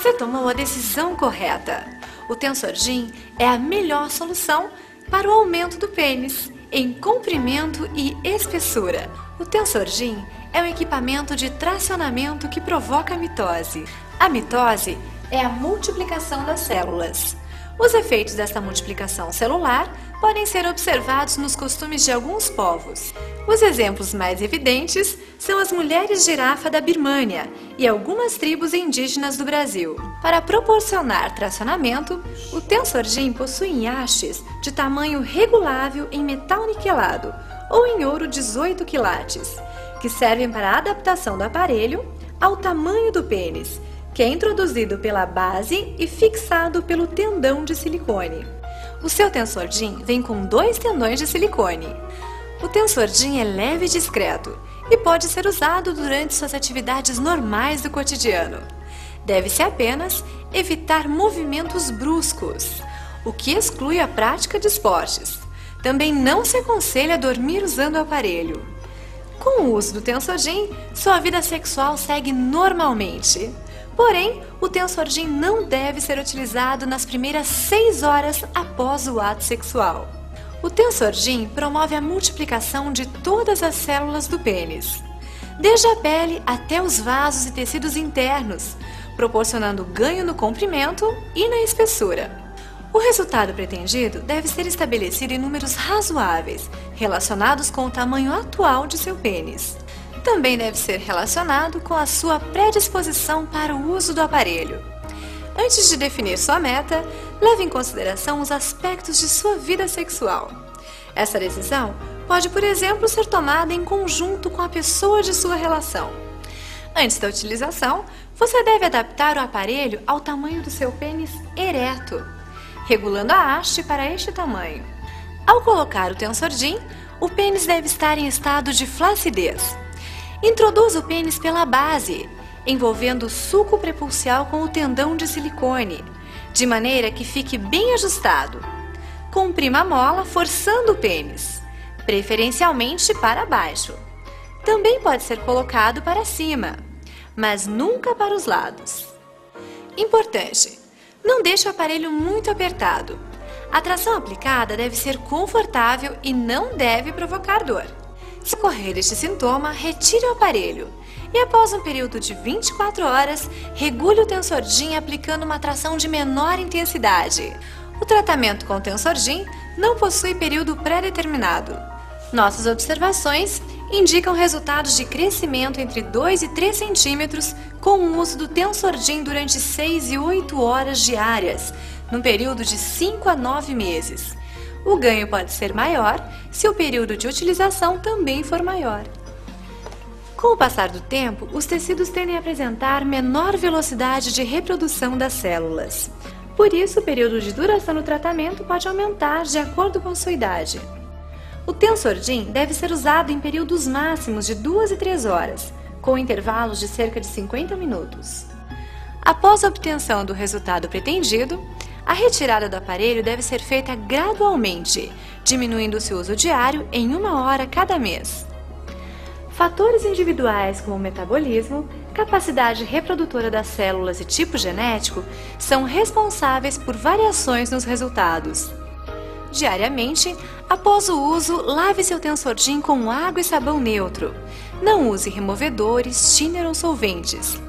Você tomou a decisão correta. O Tensor-Gym é a melhor solução para o aumento do pênis em comprimento e espessura. O Tensor-Gym é um equipamento de tracionamento que provoca a mitose. A mitose é a multiplicação das células. Os efeitos desta multiplicação celular podem ser observados nos costumes de alguns povos. Os exemplos mais evidentes são as mulheres girafa da Birmânia e algumas tribos indígenas do Brasil. Para proporcionar tracionamento, o Tensor-Gym possui hastes de tamanho regulável em metal niquelado ou em ouro 18 quilates, que servem para a adaptação do aparelho ao tamanho do pênis, que é introduzido pela base e fixado pelo tendão de silicone. O seu Tensor-Gym vem com 2 tendões de silicone. O Tensor-Gym é leve e discreto e pode ser usado durante suas atividades normais do cotidiano. Deve-se apenas evitar movimentos bruscos, o que exclui a prática de esportes. Também não se aconselha dormir usando o aparelho. Com o uso do Tensor-Gym, sua vida sexual segue normalmente. Porém, o Tensor-Gym não deve ser utilizado nas primeiras 6 horas após o ato sexual. O Tensor-Gym promove a multiplicação de todas as células do pênis, desde a pele até os vasos e tecidos internos, proporcionando ganho no comprimento e na espessura. O resultado pretendido deve ser estabelecido em números razoáveis, relacionados com o tamanho atual de seu pênis. Também deve ser relacionado com a sua predisposição para o uso do aparelho. Antes de definir sua meta, leve em consideração os aspectos de sua vida sexual. Essa decisão pode, por exemplo, ser tomada em conjunto com a pessoa de sua relação. Antes da utilização, você deve adaptar o aparelho ao tamanho do seu pênis ereto, regulando a haste para este tamanho. Ao colocar o Tensor-Gym, o pênis deve estar em estado de flacidez. Introduza o pênis pela base, envolvendo o suco prepulsial com o tendão de silicone, de maneira que fique bem ajustado. Comprima a mola forçando o pênis, preferencialmente para baixo. Também pode ser colocado para cima, mas nunca para os lados. Importante: não deixe o aparelho muito apertado. A tração aplicada deve ser confortável e não deve provocar dor. Se ocorrer este sintoma, retire o aparelho e, após um período de 24 horas, regule o Tensor-Gym aplicando uma tração de menor intensidade. O tratamento com o Tensor-Gym não possui período pré-determinado. Nossas observações indicam resultados de crescimento entre 2 e 3 centímetros com o uso do Tensor-Gym durante 6 e 8 horas diárias, num período de 5 a 9 meses. O ganho pode ser maior se o período de utilização também for maior. Com o passar do tempo, os tecidos tendem a apresentar menor velocidade de reprodução das células. Por isso, o período de duração do tratamento pode aumentar de acordo com sua idade. O Tensor-Gym deve ser usado em períodos máximos de 2 e 3 horas, com intervalos de cerca de 50 minutos. Após a obtenção do resultado pretendido, a retirada do aparelho deve ser feita gradualmente, diminuindo seu uso diário em 1 hora cada mês. Fatores individuais como metabolismo, capacidade reprodutora das células e tipo genético são responsáveis por variações nos resultados. Diariamente, após o uso, lave seu Tensor-Gym com água e sabão neutro. Não use removedores, thinner ou solventes.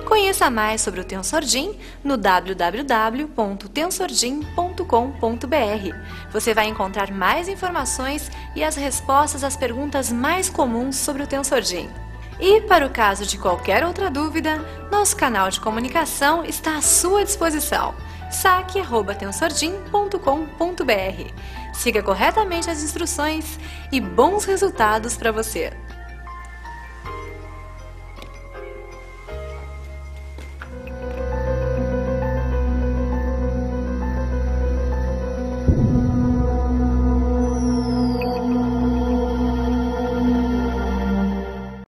Conheça mais sobre o Tensor-Gym no www.tensorgym.com.br. Você vai encontrar mais informações e as respostas às perguntas mais comuns sobre o Tensor-Gym. E, para o caso de qualquer outra dúvida, nosso canal de comunicação está à sua disposição. saque@tensorgym.com.br. Siga corretamente as instruções e bons resultados para você!